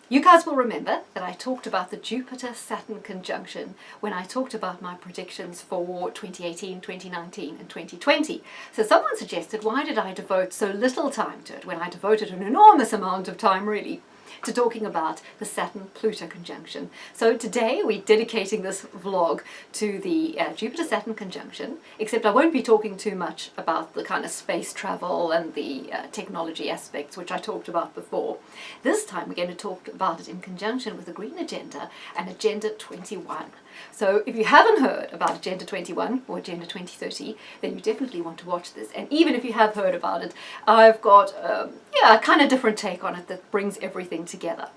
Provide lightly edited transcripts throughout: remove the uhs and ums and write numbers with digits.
You guys will remember that I talked about the Jupiter-Saturn conjunction when I talked about my predictions for 2018, 2019 and 2020. So someone suggested, why did I devote so little time to it when I devoted an enormous amount of time really to talking about the Saturn-Pluto conjunction. So today we're dedicating this vlog to the Jupiter-Saturn conjunction, except I won't be talking too much about the kind of space travel and the technology aspects which I talked about before. This time we're going to talk about it in conjunction with the Green Agenda and Agenda 21. So if you haven't heard about Agenda 21 or Agenda 2030, then you definitely want to watch this. And even if you have heard about it, I've got a kind of different take on it that brings everything together.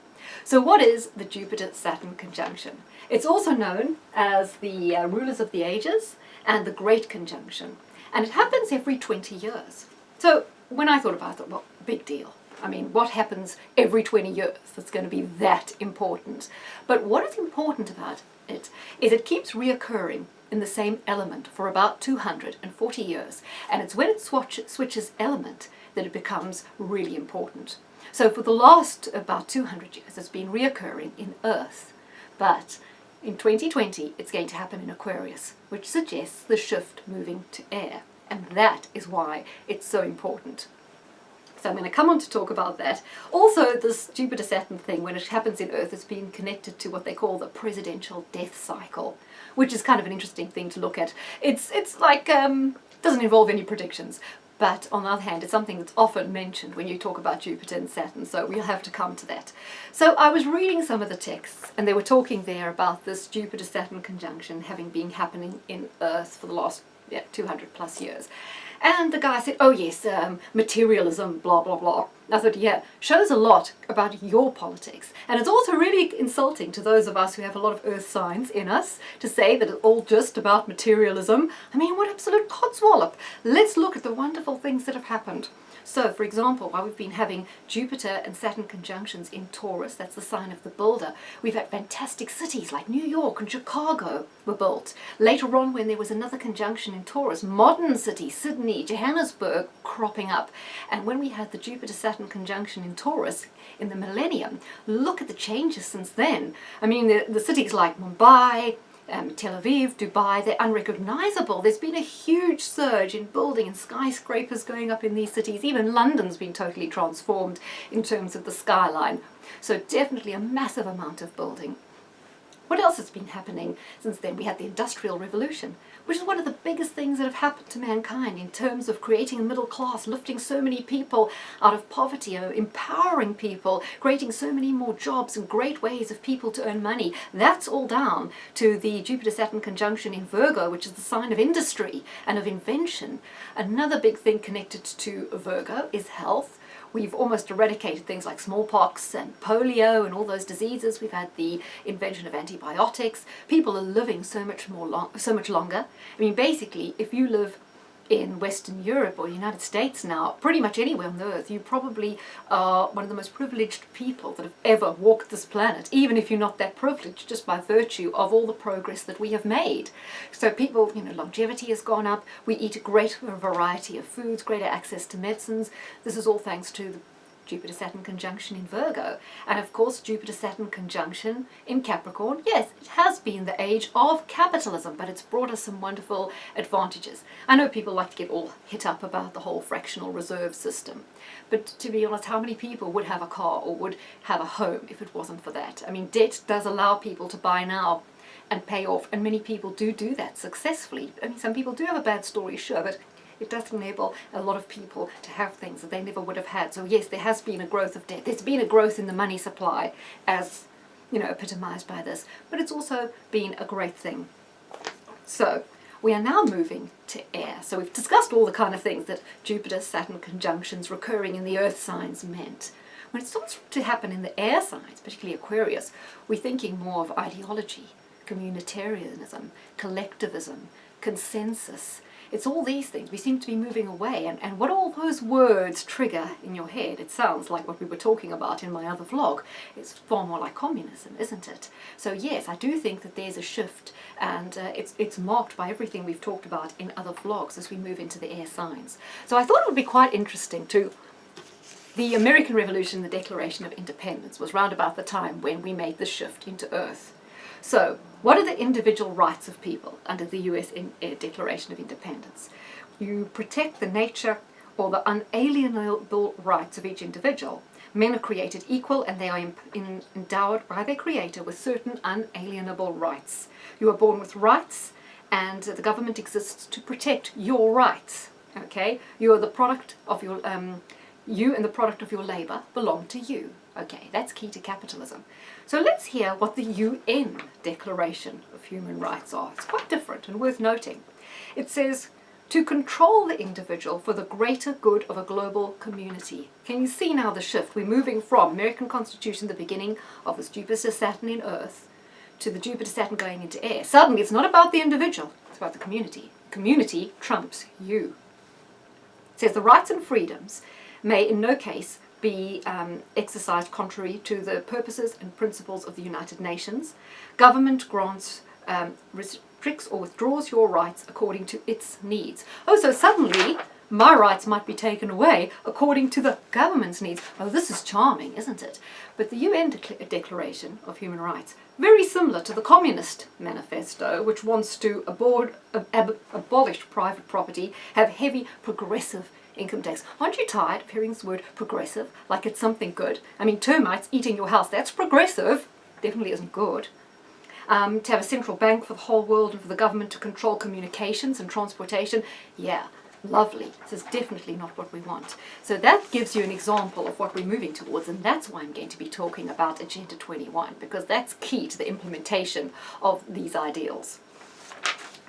So what is the Jupiter-Saturn conjunction? It's also known as the Rulers of the Ages and the Great Conjunction. And it happens every 20 years. So when I thought about it, well, big deal. I mean, what happens every 20 years that's going to be that important? But what is important about it is it keeps reoccurring in the same element for about 240 years. And it's when it switches element that it becomes really important. So for the last about 200 years, it's been reoccurring in Earth. But in 2020, it's going to happen in Aquarius, which suggests the shift moving to air. And that is why it's so important. So I'm going to come on to talk about that. Also, this Jupiter-Saturn thing, when it happens in Earth, it's been connected to what they call the presidential death cycle, which is kind of an interesting thing to look at. It's like, doesn't involve any predictions, but on the other hand, it's something that's often mentioned when you talk about Jupiter and Saturn, so we'll have to come to that. So I was reading some of the texts, and they were talking there about this Jupiter-Saturn conjunction having been happening in Earth for the last 200 plus years. And the guy said, oh yes, materialism, blah, blah, blah. I thought, yeah, shows a lot about your politics. And it's also really insulting to those of us who have a lot of earth signs in us to say that it's all just about materialism. I mean, what absolute codswallop. Let's look at the wonderful things that have happened. So, for example, while we've been having Jupiter and Saturn conjunctions in Taurus, that's the sign of the builder, we've had fantastic cities like New York and Chicago were built. Later on, when there was another conjunction in Taurus, modern cities, Sydney, Johannesburg, cropping up. And when we had the Jupiter-Saturn conjunction in Taurus in the millennium, look at the changes since then. I mean, the cities like Mumbai, Tel Aviv, Dubai, they're unrecognizable. There's been a huge surge in building and skyscrapers going up in these cities. Even London's been totally transformed in terms of the skyline. So definitely a massive amount of building. What else has been happening since then? We had the Industrial Revolution, which is one of the biggest things that have happened to mankind in terms of creating a middle class, lifting so many people out of poverty, empowering people, creating so many more jobs and great ways of people to earn money. That's all down to the Jupiter-Saturn conjunction in Virgo, which is the sign of industry and of invention. Another big thing connected to Virgo is health. We've almost eradicated things like smallpox and polio and all those diseases. We've had the invention of antibiotics. People are living so much longer. I mean, basically, if you live in Western Europe or United States now, pretty much anywhere on the earth, you probably are one of the most privileged people that have ever walked this planet, even if you're not that privileged, just by virtue of all the progress that we have made. So people, longevity has gone up, we eat a greater variety of foods, greater access to medicines. This is all thanks to the Jupiter-Saturn conjunction in Virgo. And of course, Jupiter-Saturn conjunction in Capricorn, yes, it has been the age of capitalism, but it's brought us some wonderful advantages. I know people like to get all hit up about the whole fractional reserve system, but to be honest, how many people would have a car or would have a home if it wasn't for that? I mean, debt does allow people to buy now and pay off, and many people do that successfully. I mean, some people do have a bad story, sure, but it does enable a lot of people to have things that they never would have had. So yes, there has been a growth of debt. There's been a growth in the money supply as, epitomized by this. But it's also been a great thing. So we are now moving to air. So we've discussed all the kind of things that Jupiter-Saturn conjunctions recurring in the earth signs meant. When it starts to happen in the air signs, particularly Aquarius, we're thinking more of ideology, communitarianism, collectivism, consensus. It's all these things. We seem to be moving away. And what all those words trigger in your head, it sounds like what we were talking about in my other vlog. It's far more like communism, isn't it? So yes, I do think that there's a shift, and it's marked by everything we've talked about in other vlogs as we move into the air signs. So I thought it would be quite interesting to the American Revolution, the Declaration of Independence, was round about the time when we made the shift into Earth. So, what are the individual rights of people under the US Declaration of Independence? You protect the nature or the unalienable rights of each individual. Men are created equal and they are endowed by their Creator with certain unalienable rights. You are born with rights and the government exists to protect your rights. Okay? You are the product of your, you and the product of your labour belong to you. Okay, that's key to capitalism. So let's hear what the UN Declaration of Human Rights are. It's quite different and worth noting. It says, to control the individual for the greater good of a global community. Can you see now the shift? We're moving from American Constitution, the beginning of this Jupiter, Saturn in Earth, to the Jupiter, Saturn going into air. Suddenly it's not about the individual, it's about the community. Community trumps you. It says the rights and freedoms may in no case be exercised contrary to the purposes and principles of the United Nations. Government grants, restricts or withdraws your rights according to its needs. Oh, so suddenly my rights might be taken away according to the government's needs. Oh, this is charming, isn't it? But the UN Declaration of Human Rights, very similar to the Communist Manifesto, which wants to abolish private property, have heavy progressive income tax. Aren't you tired of hearing this word progressive like it's something good? I mean, termites eating your house, that's progressive. Definitely isn't good. To have a central bank for the whole world and for the government to control communications and transportation, yeah, lovely. This is definitely not what we want. So that gives you an example of what we're moving towards, and that's why I'm going to be talking about Agenda 21, because that's key to the implementation of these ideals.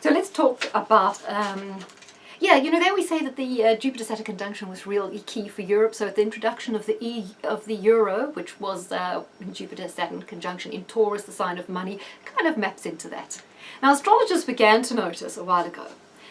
So let's talk about yeah, you know, they always say that the Jupiter-Saturn conjunction was really key for Europe. So at the introduction of the euro, which was Jupiter-Saturn conjunction in Taurus, the sign of money, kind of maps into that. Now, astrologers began to notice a while ago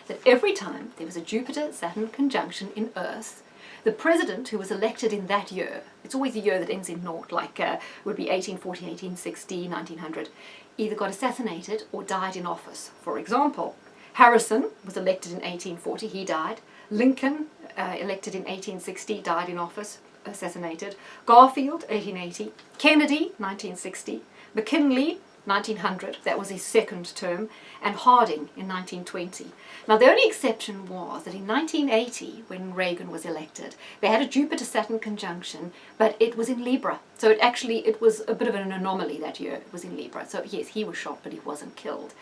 that every time there was a Jupiter-Saturn conjunction in Earth, the president who was elected in that year, it's always a year that ends in naught, like would be 1840, 1860, 1900, either got assassinated or died in office. For example, Harrison was elected in 1840, he died. Lincoln, elected in 1860, died in office, assassinated. Garfield, 1880. Kennedy, 1960. McKinley, 1900, that was his second term. And Harding in 1920. Now the only exception was that in 1980, when Reagan was elected, they had a Jupiter-Saturn conjunction, but it was in Libra. So it was a bit of an anomaly that year. It was in Libra. So yes, he was shot, but he wasn't killed.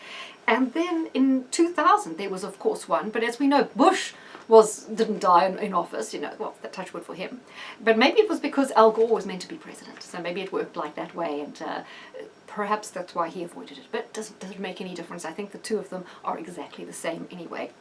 And then in 2000, there was of course one, but as we know, Bush didn't die in office, you know, well, touch wood for him. But maybe it was because Al Gore was meant to be president, so maybe it worked like that way, and perhaps that's why he avoided it. But does it make any difference? I think the two of them are exactly the same anyway.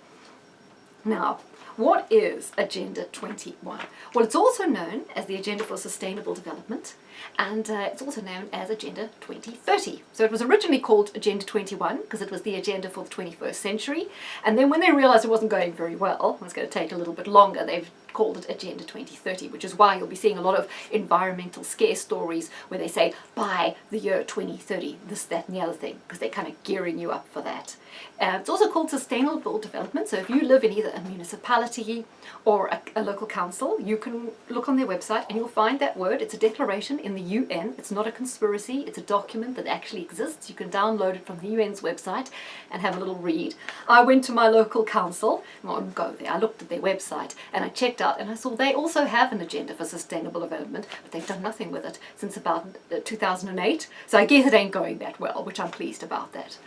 Now, what is Agenda 21? Well, it's also known as the Agenda for Sustainable Development, and it's also known as Agenda 2030. So it was originally called Agenda 21 because it was the agenda for the 21st century, and then when they realized it wasn't going very well, it was going to take a little bit longer, they've called it Agenda 2030, which is why you'll be seeing a lot of environmental scare stories where they say, by the year 2030, this, that, and the other thing, because they're kind of gearing you up for that. It's also called Sustainable Development, so if you live in either a municipality or a local council, you can look on their website and you'll find that word. It's a declaration in the UN. It's not a conspiracy. It's a document that actually exists. You can download it from the UN's website and have a little read. I went to my local council, I won't go there, I looked at their website and I checked out and I saw they also have an agenda for sustainable development, but they've done nothing with it since about 2008. So I guess it ain't going that well, which I'm pleased about that.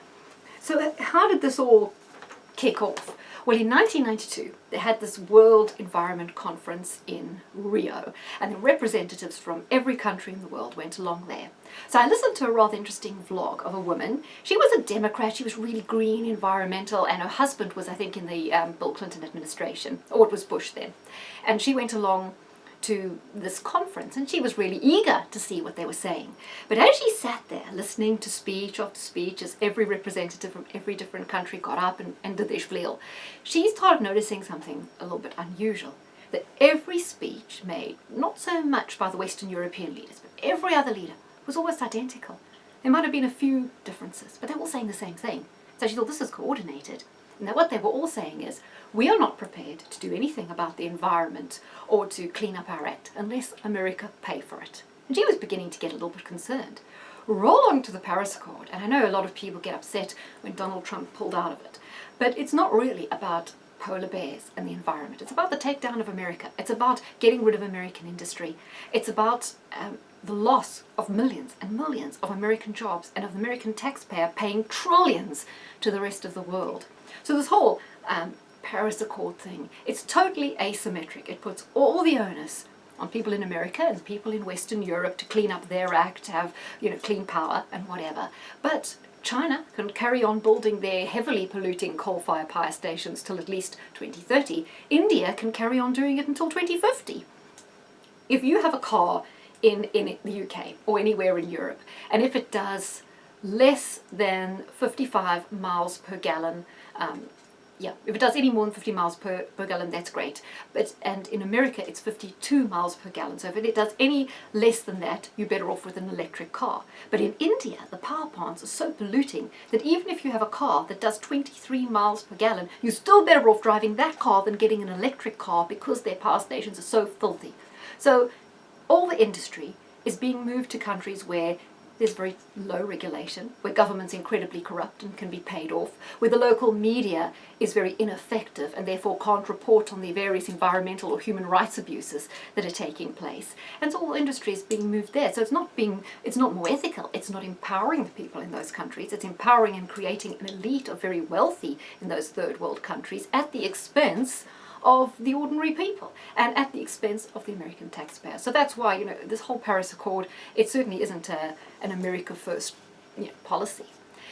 So how did this all kick off? Well, in 1992, they had this World Environment Conference in Rio, and the representatives from every country in the world went along there. So I listened to a rather interesting vlog of a woman. She was a Democrat, she was really green, environmental, and her husband was, I think, in the Bill Clinton administration, or it was Bush then. And she went along to this conference and she was really eager to see what they were saying. But as she sat there listening to speech after speech, as every representative from every different country got up and did their spiel, she started noticing something a little bit unusual. That every speech made, not so much by the Western European leaders, but every other leader was almost identical. There might have been a few differences, but they were all saying the same thing. So she thought, this is coordinated. Now what they were all saying is, we are not prepared to do anything about the environment or to clean up our act unless America pay for it. And she was beginning to get a little bit concerned. Roll on to the Paris Accord, and I know a lot of people get upset when Donald Trump pulled out of it, but it's not really about polar bears and the environment. It's about the takedown of America. It's about getting rid of American industry. It's about the loss of millions and millions of American jobs and of the American taxpayer paying trillions to the rest of the world. So this whole Paris Accord thing, it's totally asymmetric. It puts all the onus on people in America and people in Western Europe to clean up their act, to have, clean power and whatever. But China can carry on building their heavily polluting coal-fired power stations till at least 2030. India can carry on doing it until 2050. If you have a car in the UK or anywhere in Europe, and if it does less than 55 miles per gallon, if it does any more than 50 miles per gallon, that's great. And in America, it's 52 miles per gallon. So if it does any less than that, you're better off with an electric car. But in India, the power plants are so polluting that even if you have a car that does 23 miles per gallon, you're still better off driving that car than getting an electric car because their power stations are so filthy. So all the industry is being moved to countries where there's very low regulation, where government's incredibly corrupt and can be paid off, where the local media is very ineffective and therefore can't report on the various environmental or human rights abuses that are taking place. And so all industry is being moved there. So it's not more ethical, it's not empowering the people in those countries, it's empowering and creating an elite of very wealthy in those third world countries at the expense of the ordinary people and at the expense of the American taxpayer. So that's why, this whole Paris Accord, it certainly isn't an America first policy.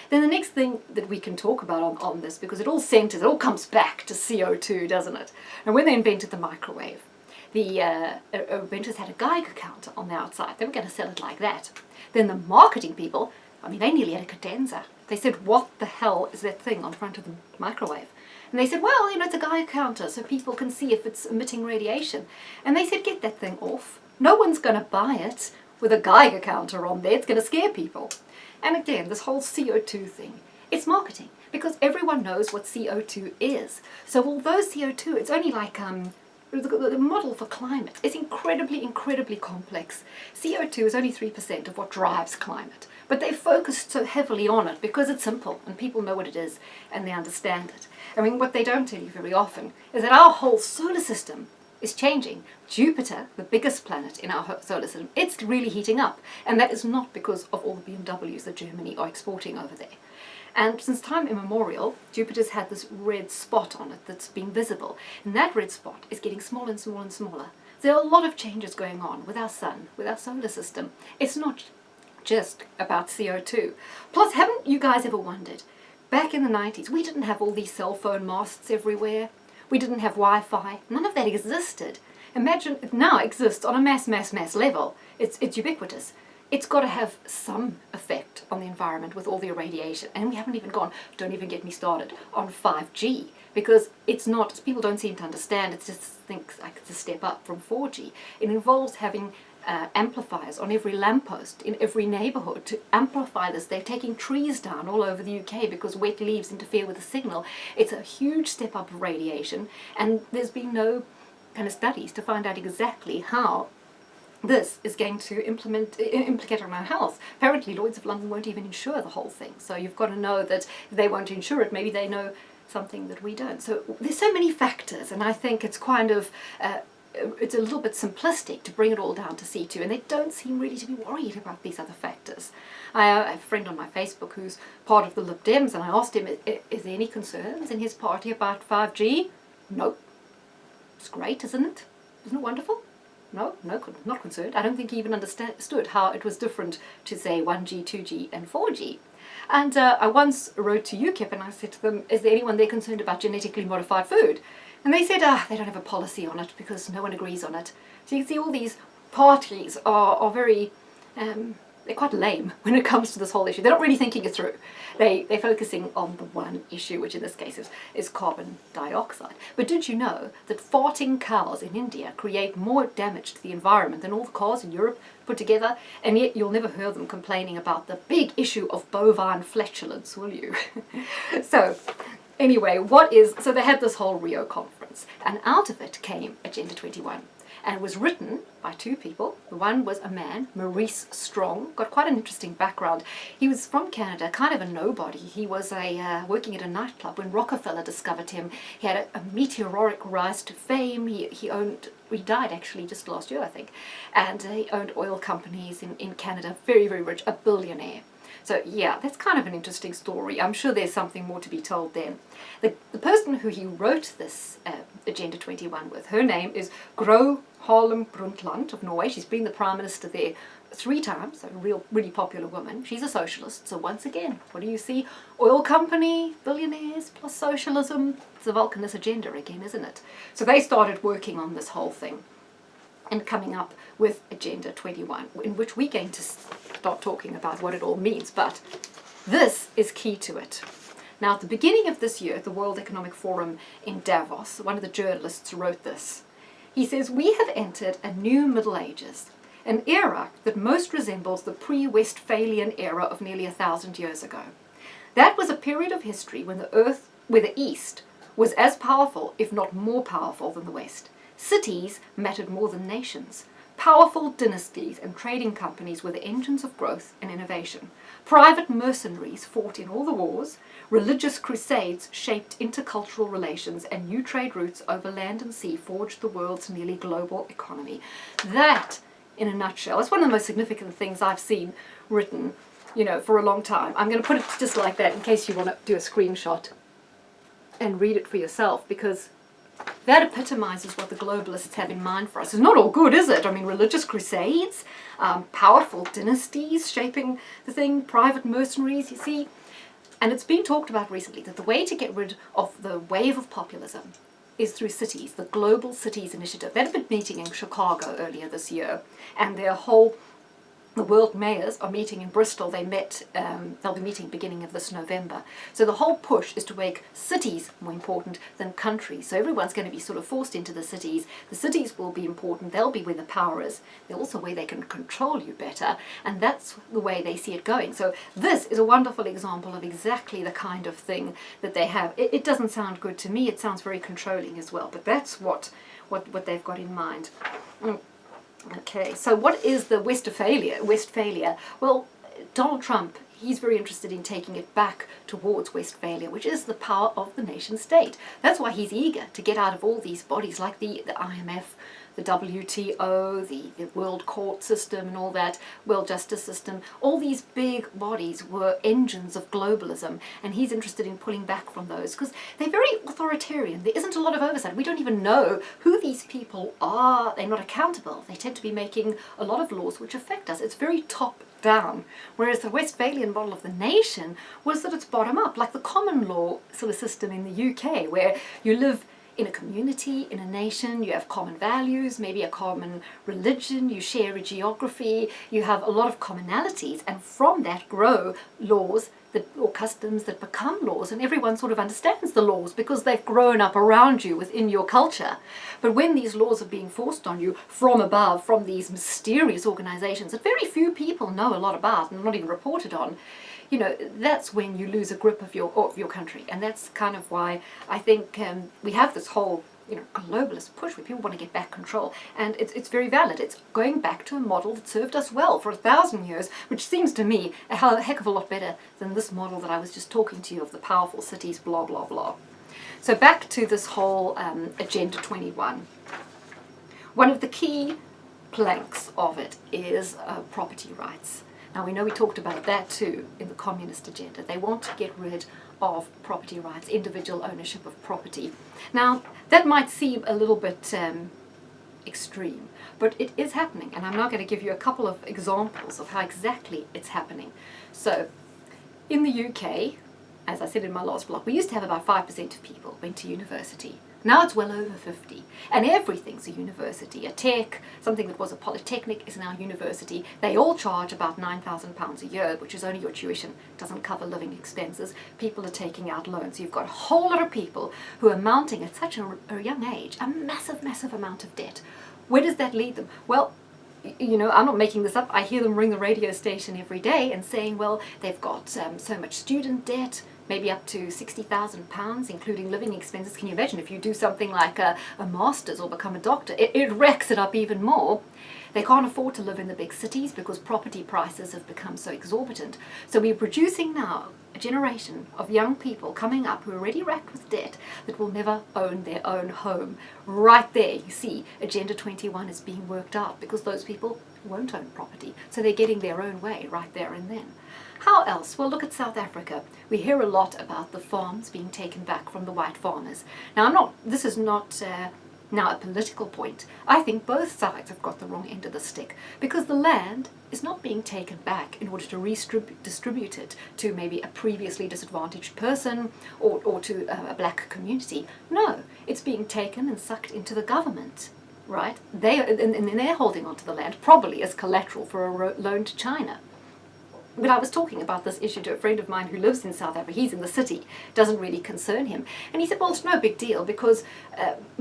Then the next thing that we can talk about on this, because it all comes back to CO2, doesn't it? And when they invented the microwave, the inventors had a Geiger counter on the outside. They were going to sell it like that. Then the marketing people, they nearly had a cadenza. They said, what the hell is that thing on front of the microwave? And they said, well, it's a Geiger counter so people can see if it's emitting radiation. And they said, get that thing off. No one's going to buy it with a Geiger counter on there. It's going to scare people. And again, this whole CO2 thing, it's marketing because everyone knows what CO2 is. So although CO2, it's only like the model for climate is incredibly, incredibly complex. CO2 is only 3% of what drives climate. But they focused so heavily on it because it's simple and people know what it is and they understand it. What they don't tell you very often is that our whole solar system is changing. Jupiter, the biggest planet in our solar system, it's really heating up. And that is not because of all the BMWs that Germany are exporting over there. And since time immemorial, Jupiter's had this red spot on it that's been visible. And that red spot is getting smaller and smaller and smaller. There are a lot of changes going on with our sun, with our solar system. It's not just about CO2. Plus, haven't you guys ever wondered, back in the 90s, we didn't have all these cell phone masts everywhere. We didn't have Wi-Fi. None of that existed. Imagine it now exists on a mass level. It's ubiquitous. It's got to have some effect on the environment with all the irradiation. And we haven't even gone, don't even get me started, on 5G. Because it's not, people don't seem to understand, it's just thinks like it's a step up from 4G. It involves having amplifiers on every lamppost in every neighbourhood to amplify this. They're taking trees down all over the UK because wet leaves interfere with the signal. It's a huge step up of radiation, and there's been no kind of studies to find out exactly how this is going to implicate on our health. Apparently Lloyd's of London won't even insure the whole thing, so you've got to know that if they won't insure it, maybe they know something that we don't. So there's so many factors, and I think it's kind of it's a little bit simplistic to bring it all down to C2, and they don't seem really to be worried about these other factors. I have a friend on my Facebook who's part of the Lib Dems, and I asked him, is there any concerns in his party about 5G? Nope. It's great, isn't it? Isn't it wonderful? No, not concerned. I don't think he even understood how it was different to, say, 1G, 2G and 4G. And I once wrote to UKIP and I said to them, is there anyone there concerned about genetically modified food? And they said, they don't have a policy on it because no one agrees on it. So you can see all these parties are very, they're quite lame when it comes to this whole issue. They're not really thinking it through. They're focusing on the one issue, which in this case is carbon dioxide. But did you know that farting cows in India create more damage to the environment than all the cars in Europe put together? And yet you'll never hear them complaining about the big issue of bovine flatulence, will you? So Anyway, so they had this whole Rio conference, and out of it came Agenda 21. And it was written by two people. The one was a man, Maurice Strong, got quite an interesting background. He was from Canada, kind of a nobody. He was working at a nightclub when Rockefeller discovered him. He had a meteoric rise to fame. He died actually just last year, I think. And he owned oil companies in Canada, very, very rich, a billionaire. So yeah, that's kind of an interesting story. I'm sure there's something more to be told there. The person who he wrote this Agenda 21 with, her name is Gro Harlem Brundtland of Norway. She's been the Prime Minister there 3 times, a really popular woman. She's a socialist, so once again, what do you see? Oil company, billionaires, plus socialism. It's the Vulcanist agenda again, isn't it? So they started working on this whole thing and coming up with Agenda 21, in which we're going to start talking about what it all means, but this is key to it. Now, at the beginning of this year, at the World Economic Forum in Davos, one of the journalists wrote this. He says, "We have entered a new Middle Ages, an era that most resembles the pre-Westphalian era of nearly 1,000 years ago. That was a period of history when the East was as powerful, if not more powerful, than the West. Cities mattered more than nations. Powerful dynasties and trading companies were the engines of growth and innovation. Private mercenaries fought in all the wars. Religious crusades shaped intercultural relations, and new trade routes over land and sea forged the world's nearly global economy." That, in a nutshell, is one of the most significant things I've seen written, for a long time. I'm going to put it just like that in case you want to do a screenshot and read it for yourself, because that epitomizes what the globalists have in mind for us. It's not all good, is it? I mean, religious crusades, powerful dynasties shaping the thing, private mercenaries, you see. And it's been talked about recently that the way to get rid of the wave of populism is through cities, the Global Cities Initiative. They had a big meeting in Chicago earlier this year, and the world mayors are meeting in Bristol. They'll be meeting beginning of this November. So the whole push is to make cities more important than countries. So everyone's going to be sort of forced into the cities. The cities will be important. They'll be where the power is. They're also where they can control you better. And that's the way they see it going. So this is a wonderful example of exactly the kind of thing that they have. It doesn't sound good to me. It sounds very controlling as well. But that's what they've got in mind. Okay, so what is the Westphalia? Well, Donald Trump, he's very interested in taking it back towards Westphalia, which is the power of the nation state. That's why he's eager to get out of all these bodies like the IMF, the WTO, the World Court system and all that, World Justice System. All these big bodies were engines of globalism, and he's interested in pulling back from those because they're very authoritarian. There isn't a lot of oversight. We don't even know who these people are. They're not accountable. They tend to be making a lot of laws which affect us. It's very top down, whereas the Westphalian model of the nation was that it's bottom up, like the common law sort of system in the UK, where you live in a community, in a nation, you have common values, maybe a common religion, you share a geography, you have a lot of commonalities, and from that grow laws or customs that become laws, and everyone sort of understands the laws because they've grown up around you within your culture. But when these laws are being forced on you from above, from these mysterious organizations that very few people know a lot about and not even reported on, that's when you lose a grip of your country. And that's kind of why I think we have this whole globalist push where people want to get back control, and it's very valid. It's going back to a model that served us well for 1,000 years, which seems to me a heck of a lot better than this model that I was just talking to you of the powerful cities, blah blah blah. So back to this whole Agenda 21. One of the key planks of it is property rights. Now we know we talked about that too in the communist agenda. They want to get rid of property rights, individual ownership of property. Now that might seem a little bit extreme, but it is happening, and I'm now going to give you a couple of examples of how exactly it's happening. So in the UK, as I said in my last blog, we used to have about 5% of people went to university. Now it's well over 50, and everything's a university. A tech, something that was a polytechnic, is now university. They all charge about £9,000 a year, which is only your tuition, doesn't cover living expenses. People are taking out loans. You've got a whole lot of people who are mounting at such a young age a massive, massive amount of debt. Where does that lead them? Well, I'm not making this up. I hear them ring the radio station every day and saying, well, they've got so much student debt. maybe up to £60,000, including living expenses. Can you imagine if you do something like a master's or become a doctor? It racks it up even more. They can't afford to live in the big cities because property prices have become so exorbitant. So we're producing now a generation of young people coming up who are already racked with debt that will never own their own home. Right there, you see, Agenda 21 is being worked out because those people won't own property. So they're getting their own way right there and then. How else? Well, look at South Africa. We hear a lot about the farms being taken back from the white farmers. Now, this is not now a political point. I think both sides have got the wrong end of the stick, because the land is not being taken back in order to distribute it to maybe a previously disadvantaged person or to a black community. No, it's being taken and sucked into the government, right? And they're holding onto the land, probably as collateral for a loan to China. But I was talking about this issue to a friend of mine who lives in South Africa. He's in the city, doesn't really concern him. And he said, well, it's no big deal because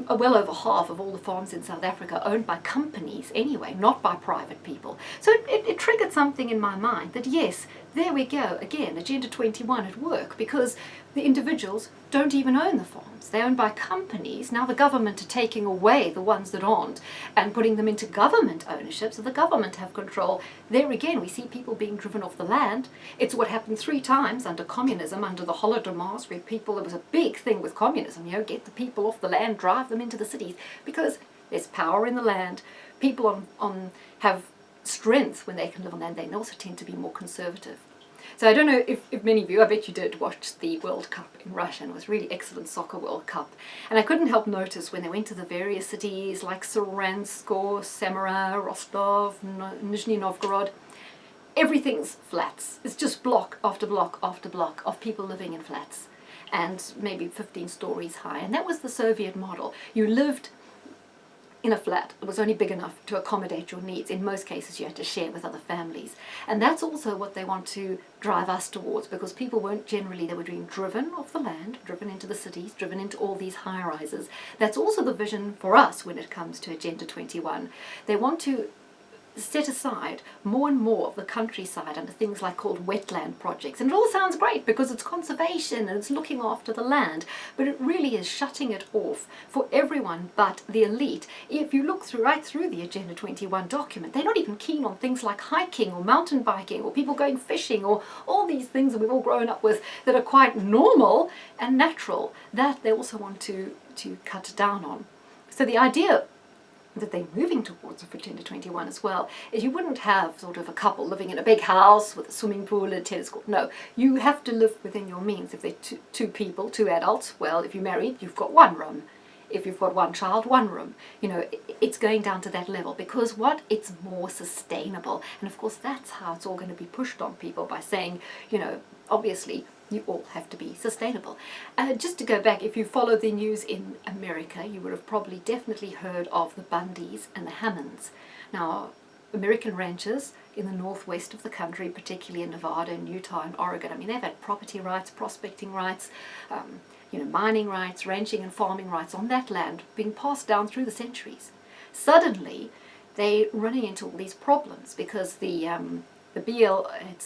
well over half of all the farms in South Africa are owned by companies anyway, not by private people. So it triggered something in my mind that, yes, there we go, again, Agenda 21 at work, because the individuals don't even own the farms. They're owned by companies. Now the government are taking away the ones that aren't and putting them into government ownership, so the government have control. There again, we see people being driven off the land. It's what happened 3 times under communism, under the Holodomors, where there was a big thing with communism, get the people off the land, drive them into the cities, because there's power in the land. People have strength when they can live on land. They also tend to be more conservative. So I don't know if many of you, I bet you did watch the World Cup in Russia, and it was really excellent soccer World Cup. And I couldn't help notice when they went to the various cities like Saransk, Samara, Rostov, Nizhny Novgorod, everything's flats. It's just block after block after block of people living in flats, and maybe 15 stories high. And that was the Soviet model. You lived in a flat. It was only big enough to accommodate your needs. In most cases, you had to share with other families. And that's also what they want to drive us towards, because people weren't generally, they were being driven off the land, driven into the cities, driven into all these high-rises. That's also the vision for us when it comes to Agenda 21. They want to set aside more and more of the countryside under things like called wetland projects. And it all sounds great because it's conservation and it's looking after the land, but it really is shutting it off for everyone but the elite. If you look right through the Agenda 21 document, they're not even keen on things like hiking or mountain biking or people going fishing or all these things that we've all grown up with that are quite normal and natural, that they also want to cut down on. So the idea that they're moving towards for Agenda 21 as well is you wouldn't have sort of a couple living in a big house with a swimming pool and a tennis court. No, you have to live within your means. If they're two people, 2 adults, well, if you're married, you've got 1 room. If you've got 1 child, 1 room. It's going down to that level because it's more sustainable. And of course, that's how it's all going to be pushed on people by saying, obviously, you all have to be sustainable. Just to go back, if you follow the news in America, you would have probably definitely heard of the Bundys and the Hammonds. Now, American ranchers in the northwest of the country, particularly in Nevada and Utah and Oregon, they've had property rights, prospecting rights, mining rights, ranching and farming rights on that land being passed down through the centuries. Suddenly, they're running into all these problems because the BLM,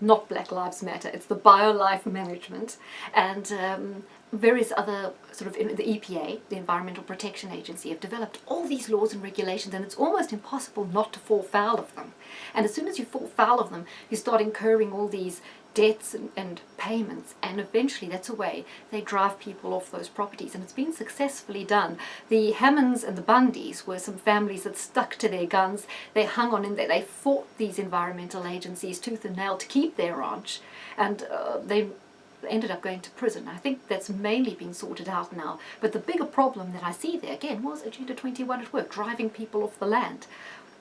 not Black Lives Matter, it's the BioLife Management, and various other the EPA, the Environmental Protection Agency, have developed all these laws and regulations, and it's almost impossible not to fall foul of them. And as soon as you fall foul of them, you start incurring all these debts and payments, and eventually that's a way they drive people off those properties, and it's been successfully done. The Hammonds and the Bundys were some families that stuck to their guns. They hung on in there. They fought these environmental agencies tooth and nail to keep their ranch, and they ended up going to prison. I think that's mainly been sorted out now, but the bigger problem that I see there again was Agenda 21 at work, driving people off the land.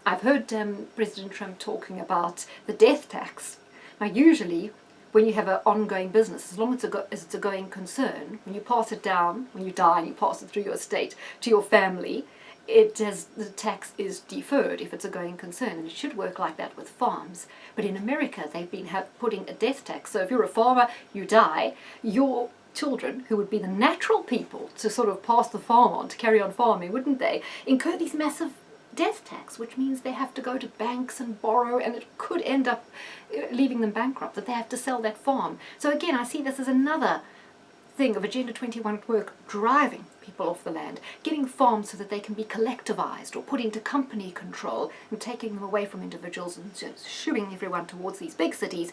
I've heard President Trump talking about the death tax. Now usually when you have an ongoing business, as long as it's a going concern, when you pass it down, when you die and you pass it through your estate to your family, the tax is deferred if it's a going concern, and it should work like that with farms. But in America they've been putting a death tax, so if you're a farmer, you die, your children, who would be the natural people to sort of pass the farm on, to carry on farming, wouldn't they, incur these massive death tax, which means they have to go to banks and borrow, and it could end up leaving them bankrupt, that they have to sell that farm. So again, I see this as another thing of Agenda 21 at work, driving people off the land, getting farms so that they can be collectivized or put into company control and taking them away from individuals and just shooing everyone towards these big cities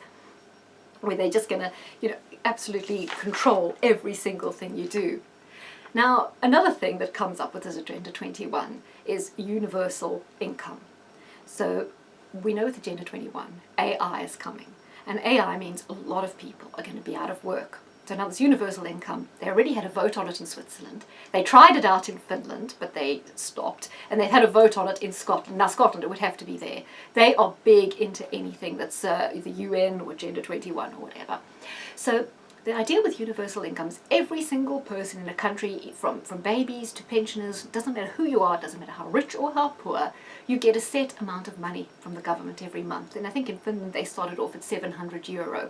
where they're just going to, absolutely control every single thing you do. Now, another thing that comes up with this Agenda 21 is universal income. So we know with Agenda 21, AI is coming. And AI means a lot of people are going to be out of work. So now this universal income, they already had a vote on it in Switzerland. They tried it out in Finland, but they stopped. And they've had a vote on it in Scotland. Now Scotland, it would have to be there. They are big into anything that's the UN or Agenda 21 or whatever. So the idea with universal income is every single person in a country, from babies to pensioners, doesn't matter who you are, doesn't matter how rich or how poor, you get a set amount of money from the government every month. And I think in Finland they started off at €700.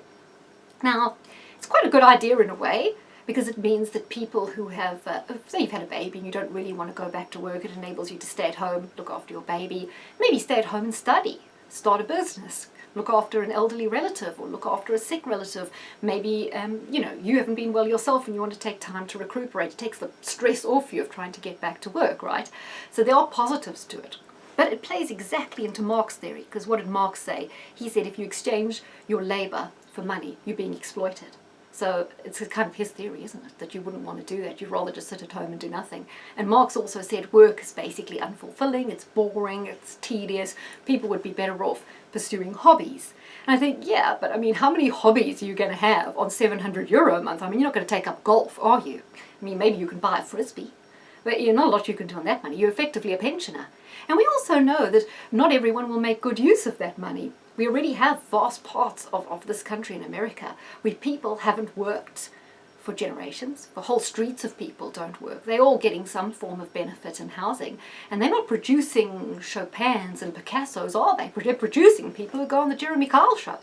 Now, it's quite a good idea in a way, because it means that people who have, say you've had a baby and you don't really want to go back to work, it enables you to stay at home, look after your baby, maybe stay at home and study, start a business, look after an elderly relative or look after a sick relative. Maybe, you haven't been well yourself and you want to take time to recuperate. It takes the stress off you of trying to get back to work, right? So there are positives to it. But it plays exactly into Marx' theory, because what did Marx say? He said if you exchange your labour for money, you're being exploited. So it's kind of his theory, isn't it? That you wouldn't want to do that. You'd rather just sit at home and do nothing. And Marx also said work is basically unfulfilling, it's boring, it's tedious. People would be better off pursuing hobbies. And I think, yeah, but I mean, how many hobbies are you going to have on €700 a month? I mean, you're not going to take up golf, are you? I mean, maybe you can buy a frisbee. But not a lot you can do on that money. You're effectively a pensioner. And we also know that not everyone will make good use of that money. We already have vast parts of this country in America where people haven't worked for generations. The whole streets of people don't work. They're all getting some form of benefit in housing. And they're not producing Chopins and Picassos, are they? They're producing people who go on the Jeremy Kyle show.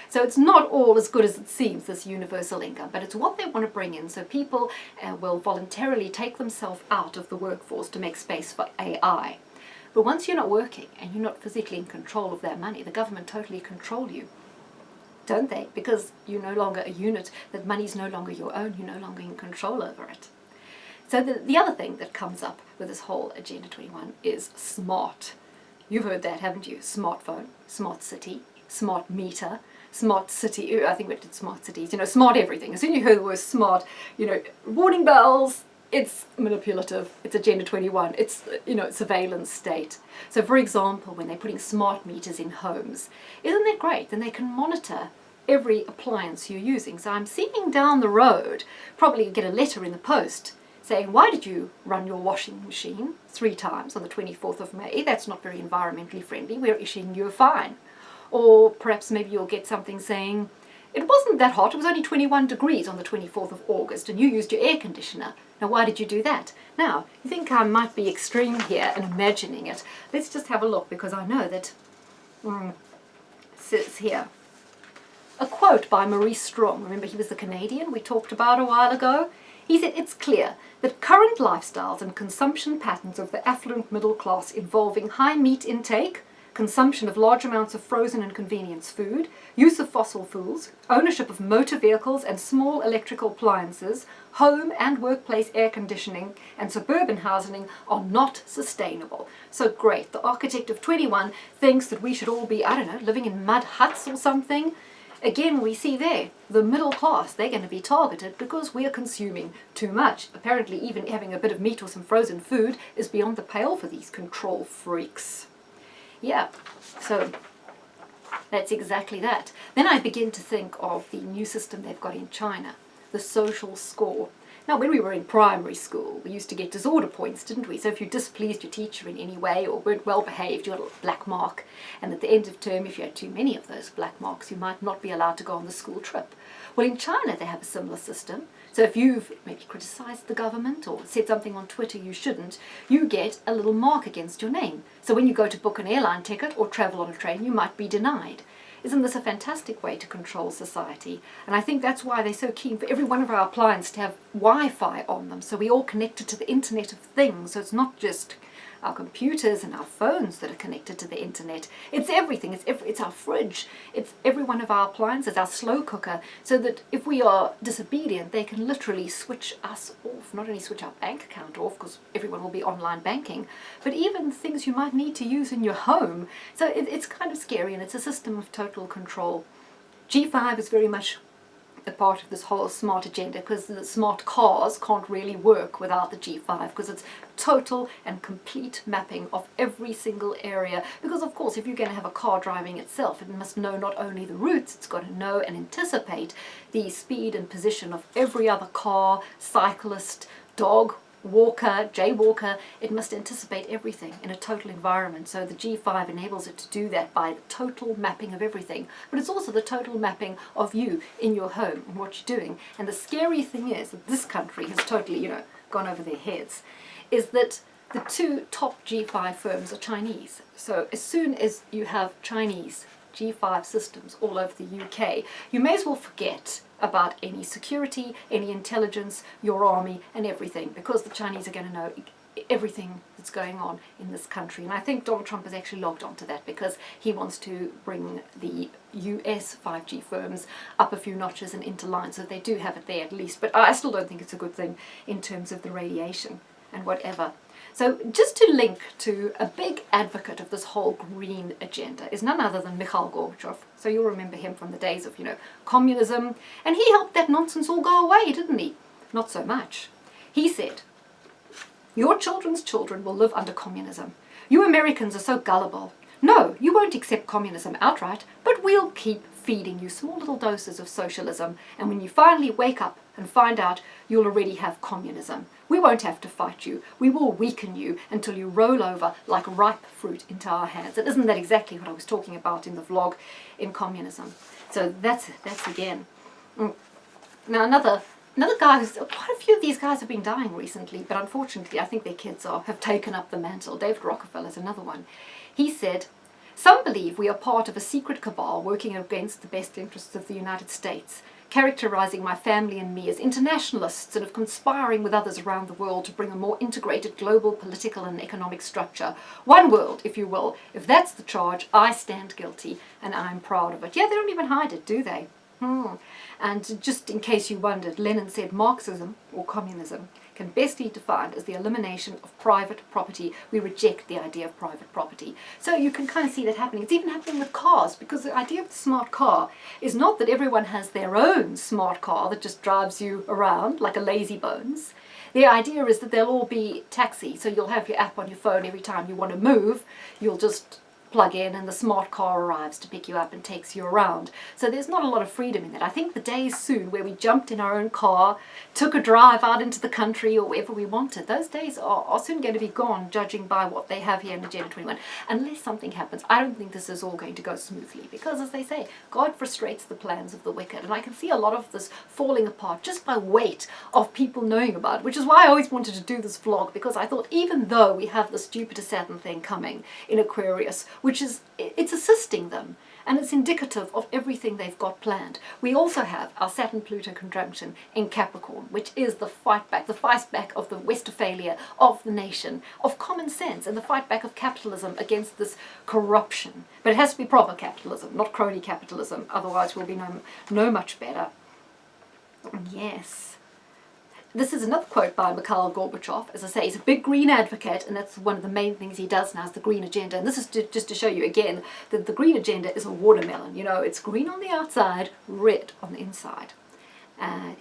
So it's not all as good as it seems, this universal income, but it's what they want to bring in. So people will voluntarily take themselves out of the workforce to make space for AI. But once you're not working and you're not physically in control of that money, the government totally control you, don't they? Because you're no longer a unit, that money's no longer your own, you're no longer in control over it. So the other thing that comes up with this whole Agenda 21 is smart. You've heard that, haven't you? Smartphone, smart city, smart meter, smart city, I think we did smart cities, smart everything. As soon as you hear the word smart, warning bells, it's manipulative, it's Agenda 21, it's, surveillance state. So for example, when they're putting smart meters in homes, isn't that great? Then they can monitor every appliance you're using. So I'm seeing down the road, probably get a letter in the post saying, why did you run your washing machine 3 times on the 24th of May? That's not very environmentally friendly, we're issuing you a fine. Or perhaps maybe you'll get something saying, it wasn't that hot, it was only 21 degrees on the 24th of August and you used your air conditioner. Now why did you do that? Now, you think I might be extreme here and imagining it. Let's just have a look, because I know that it says here. A quote by Maurice Strong, remember he was the Canadian we talked about a while ago? He said, it's clear that current lifestyles and consumption patterns of the affluent middle class involving high meat intake, consumption of large amounts of frozen and convenience food, use of fossil fuels, ownership of motor vehicles and small electrical appliances, home and workplace air conditioning, and suburban housing are not sustainable. So great, the architect of 21 thinks that we should all be, living in mud huts or something. Again, we see there, the middle class, they're going to be targeted because we are consuming too much. Apparently even having a bit of meat or some frozen food is beyond the pale for these control freaks. Yeah, so that's exactly that. Then I begin to think of the new system they've got in China, the social score. Now, when we were in primary school, we used to get disorder points, didn't we? So if you displeased your teacher in any way or weren't well behaved, you got a little black mark. And at the end of term, if you had too many of those black marks, you might not be allowed to go on the school trip. Well, in China, they have a similar system. So if you've maybe criticised the government or said something on Twitter you shouldn't, you get a little mark against your name. So when you go to book an airline ticket or travel on a train, you might be denied. Isn't this a fantastic way to control society? And I think that's why they're so keen for every one of our appliances to have Wi-Fi on them, so we're all connected to the Internet of Things. So it's not just our computers and our phones that are connected to the internet. It's everything. It's our fridge. It's every one of our appliances, our slow cooker, so that if we are disobedient, they can literally switch us off. Not only switch our bank account off, because everyone will be online banking, but even things you might need to use in your home. So it's kind of scary, and it's a system of total control. G5 is very much a part of this whole smart agenda, because the smart cars can't really work without the G5, because it's total and complete mapping of every single area. Because of course, if you're going to have a car driving itself, it must know not only the routes, it's got to know and anticipate the speed and position of every other car, cyclist, dog, walker, jaywalker. It must anticipate everything in a total environment. So the G5 enables it to do that by the total mapping of everything. But it's also the total mapping of you in your home and what you're doing. And the scary thing is that this country has totally, gone over their heads, is that the two top G5 firms are Chinese. So as soon as you have Chinese G5 systems all over the UK, you may as well forget about any security, any intelligence, your army and everything, because the Chinese are going to know everything that's going on in this country. And I think Donald Trump has actually logged onto that, because he wants to bring the US 5G firms up a few notches and into line, so they do have it there at least. But I still don't think it's a good thing in terms of the radiation and whatever. So just to link to a big advocate of this whole green agenda is none other than Mikhail Gorbachev. So you'll remember him from the days of, communism. And he helped that nonsense all go away, didn't he? Not so much. He said, "Your children's children will live under communism. You Americans are so gullible. No, you won't accept communism outright, but we'll keep feeding you small little doses of socialism. And when you finally wake up and find out, you'll already have communism. We won't have to fight you. We will weaken you until you roll over like ripe fruit into our hands." And isn't that exactly what I was talking about in the vlog in communism? So that's again. Now another guy who's, quite a few of these guys have been dying recently, but unfortunately I think their kids have taken up the mantle. David Rockefeller is another one. He said, "Some believe we are part of a secret cabal working against the best interests of the United States, characterizing my family and me as internationalists and of conspiring with others around the world to bring a more integrated global political and economic structure. One world, if you will. If that's the charge, I stand guilty and I'm proud of it." Yeah, they don't even hide it, do they? And just in case you wondered, Lenin said Marxism, or communism, can best be defined as the elimination of private property. We reject the idea of private property. So you can kind of see that happening. It's even happening with cars, because the idea of the smart car is not that everyone has their own smart car that just drives you around like a lazy bones. The idea is that they'll all be taxi. So you'll have your app on your phone every time you want to move. You'll just plug in and the smart car arrives to pick you up and takes you around. So there's not a lot of freedom in that. I think the day is soon where we jumped in our own car, took a drive out into the country or wherever we wanted. Those days are soon going to be gone, judging by what they have here in Agenda 21. Unless something happens, I don't think this is all going to go smoothly, because as they say, God frustrates the plans of the wicked. And I can see a lot of this falling apart just by weight of people knowing about it, which is why I always wanted to do this vlog, because I thought even though we have this Jupiter-Saturn thing coming in Aquarius, which is, it's assisting them and it's indicative of everything they've got planned. We also have our Saturn-Pluto conjunction in Capricorn, which is the fight back of the Westphalia, of the nation, of common sense, and the fight back of capitalism against this corruption. But it has to be proper capitalism, not crony capitalism, otherwise we'll be no much better. Yes. This is another quote by Mikhail Gorbachev. As I say, he's a big green advocate, and that's one of the main things he does now, is the green agenda. And this is just to show you again that the green agenda is a watermelon. It's green on the outside, red on the inside.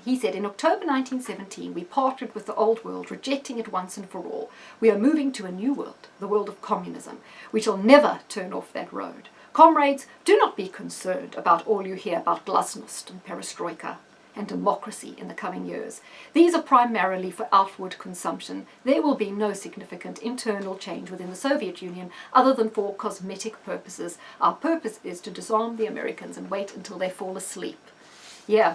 He said, "In October 1917, we parted with the old world, rejecting it once and for all. We are moving to a new world, the world of communism. We shall never turn off that road. Comrades, do not be concerned about all you hear about glasnost and perestroika and democracy in the coming years. These are primarily for outward consumption. There will be no significant internal change within the Soviet Union other than for cosmetic purposes. Our purpose is to disarm the Americans and wait until they fall asleep." Yeah,